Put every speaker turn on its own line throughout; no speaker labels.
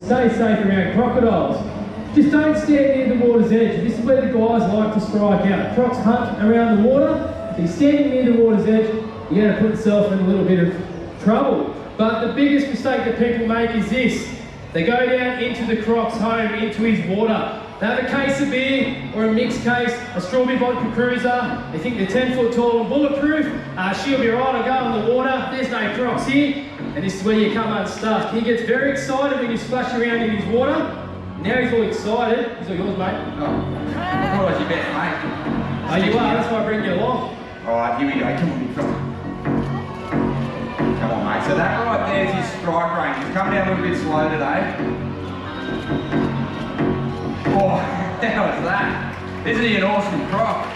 Stay safe around crocodiles. Just don't stand near the water's edge. This is where the guys like to strike out. Crocs hunt around the water. If you're standing near the water's edge, you're going to put yourself in a little bit of trouble. But the biggest mistake that people make is this. They go down into the croc's home, into his water. They have a case of beer or a mixed case, a strawberry vodka cruiser. They think they're 10 foot tall and bulletproof. She'll be right, I'll go in the water. There's no crocs here. And this is where you come unstuck. He gets very excited when you splash around in his water. Now he's all excited. He's all yours, mate.
Oh, I thought it was your best, mate.
Oh, you are? That's why I bring you along.
Alright, here we go. Come on, big fella. Come on, mate. So that right there is his strike range. He's coming down a little bit slow today. Oh, how was that? Isn't he an awesome croc?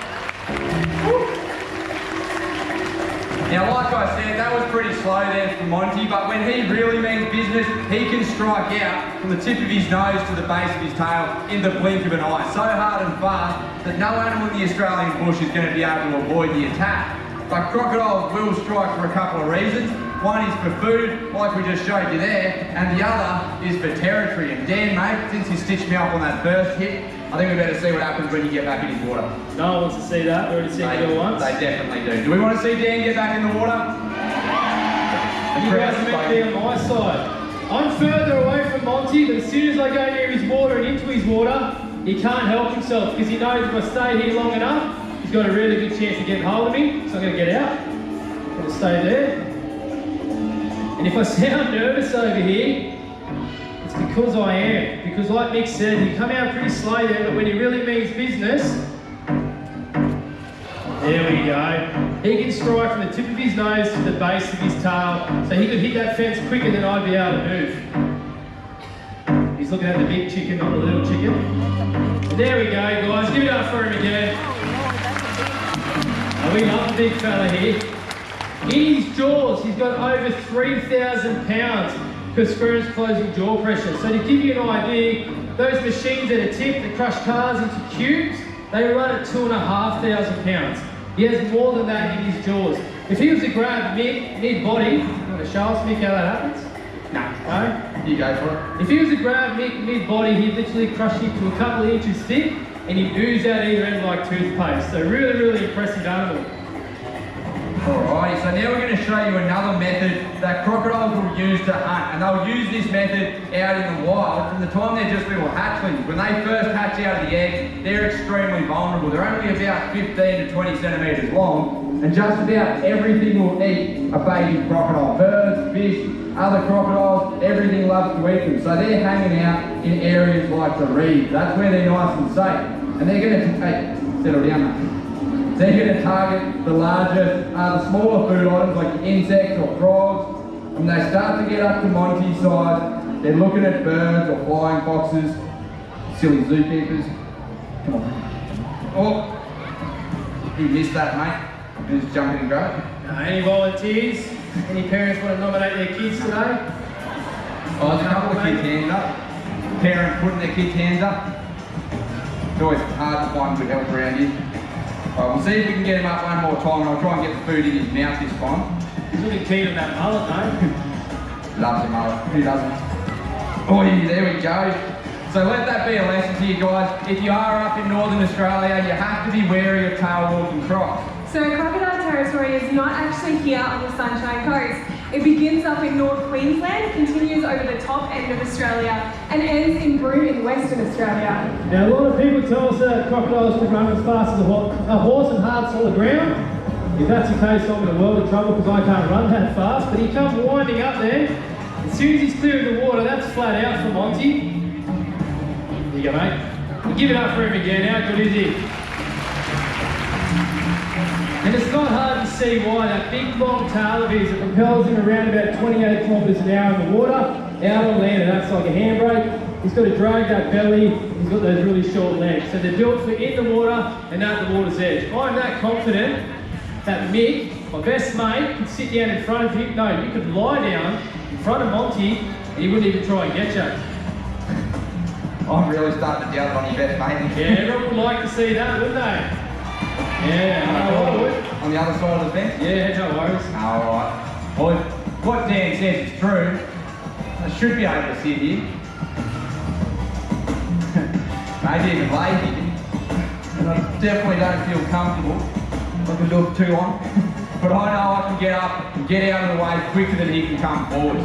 Now, like I said, that was pretty slow there for Monty, but when he really means business, he can strike out from the tip of his nose to the base of his tail in the blink of an eye. So hard and fast that no animal in the Australian bush is going to be able to avoid the attack. But crocodiles will strike for a couple of reasons. One is for food, like we just showed you there, and the other is for territory. And Dan, mate, since you stitched me up on that first hit, I think we better see what happens when you get back in his water.
No one wants to see that. We already seen it all once.
They definitely do. Do we want to see Dan get back in the water?
You guys are meant to be on my side. I'm further away from Monty, but as soon as I go near his water and into his water, he can't help himself because he knows if I stay here long enough, he's got a really good chance of getting hold of me. So I'm going to get out. I'm going to stay there. And if I sound nervous over here, it's because I am. Because like Nick said, he come out pretty slow there, but when he really means business, there we go. He can strike from the tip of his nose to the base of his tail, so he could hit that fence quicker than I'd be able to move. He's looking at the big chicken, not the little chicken. And there we go, guys. Give it up for him again. Oh, we love the big fella here. In his jaws, he's got over 3,000 pounds per square inch closing jaw pressure. So to give you an idea, those machines that are tipped that crush cars into cubes, they run at 2,500 pounds. He has more than that in his jaws. If he was to grab mid-body, you want to show us, Mick, how that happens? No?
You go for it.
If he was to grab mid-body, he'd literally crush it to a couple of inches thick, and he'd ooze out either end like toothpaste. So really, really impressive animal.
Alrighty, so now we're going to show you another method that crocodiles will use to hunt, and they'll use this method out in the wild from the time they're just little hatchlings. When they first hatch out of the egg, they're extremely vulnerable. They're only about 15 to 20 centimetres long, and just about everything will eat a baby crocodile. Birds, fish, other crocodiles, everything loves to eat them. So they're hanging out in areas like the reef. That's where they're nice and safe. And they're going to settle down, mate. They're going to target the larger, the smaller food items like insects or frogs. When they start to get up to Monty's size, they're looking at birds or flying foxes, silly zookeepers. Come on. Oh, he missed that, mate. He was jumping and grab.
Any volunteers? Any parents want to nominate their kids today?
Oh, there's a couple of kids' hands up. Parents putting their kids' hands up. It's always hard to find good help around here. We'll see if we can get him up one more time, and I'll try and get the food in his mouth this time.
He's looking keen on that mullet, though.
Loves a mullet. Who doesn't? Oh, yeah, there we go. So let that be a lesson to you guys. If you are up in Northern Australia, you have to be wary of tail-walking crocs.
So crocodile territory is not actually here on the Sunshine Coast. It begins up in North Queensland, continues over the top end of Australia, and ends in Broome in Western Australia.
Now, a lot of people tell us that crocodiles can run as fast as a horse and hard solid ground. If that's the case, I'm in a world of trouble because I can't run that fast. But he comes winding up there. As soon as he's clearing the water, that's flat out for Monty. There you go, mate. We'll give it up for him again. How good is he? And it's not hard to see why that big long tail of his that propels him around about 28 kilometres an hour in the water, out on land, and that's like a handbrake. He's got to drag that belly, he's got those really short legs. So they're built for in the water and at the water's edge. I'm that confident that Mick, my best mate, could sit down in front of him. No, you could lie down in front of Monty and he wouldn't even try and get you.
I'm really starting to doubt on your best mate.
Yeah, everyone would like to see that, wouldn't they? Yeah, I would.
On the other side of the fence?
Yeah, no worries.
Alright. Well, what Dan says is true. I should be able to sit here. maybe even lay here. And I definitely don't feel comfortable. I can do it too long. But I know I can get up and get out of the way quicker than he can come forward.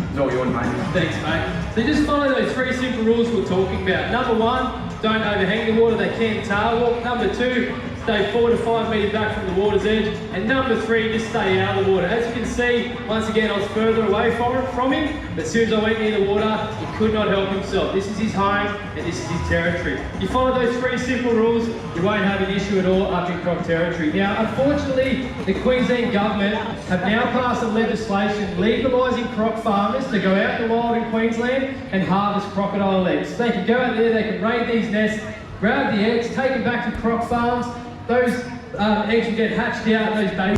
It's all yours, mate.
Thanks, mate. So just follow those 3 simple rules we're talking about. Number 1, don't overhang the water, they can tail walk. Number 2, stay 4 to 5 metres back from the water's edge. And number 3, just stay out of the water. As you can see, once again, I was further away from him, but as soon as I went near the water, he could not help himself. This is his home, and this is his territory. You follow those 3 simple rules, you won't have an issue at all up in croc territory. Now, unfortunately, the Queensland government have now passed some legislation legalising croc farmers to go out in the wild in Queensland and harvest crocodile eggs. So they can go out there, they can raid these nests, grab the eggs, take them back to croc farms. Those eggs will get hatched out, those babies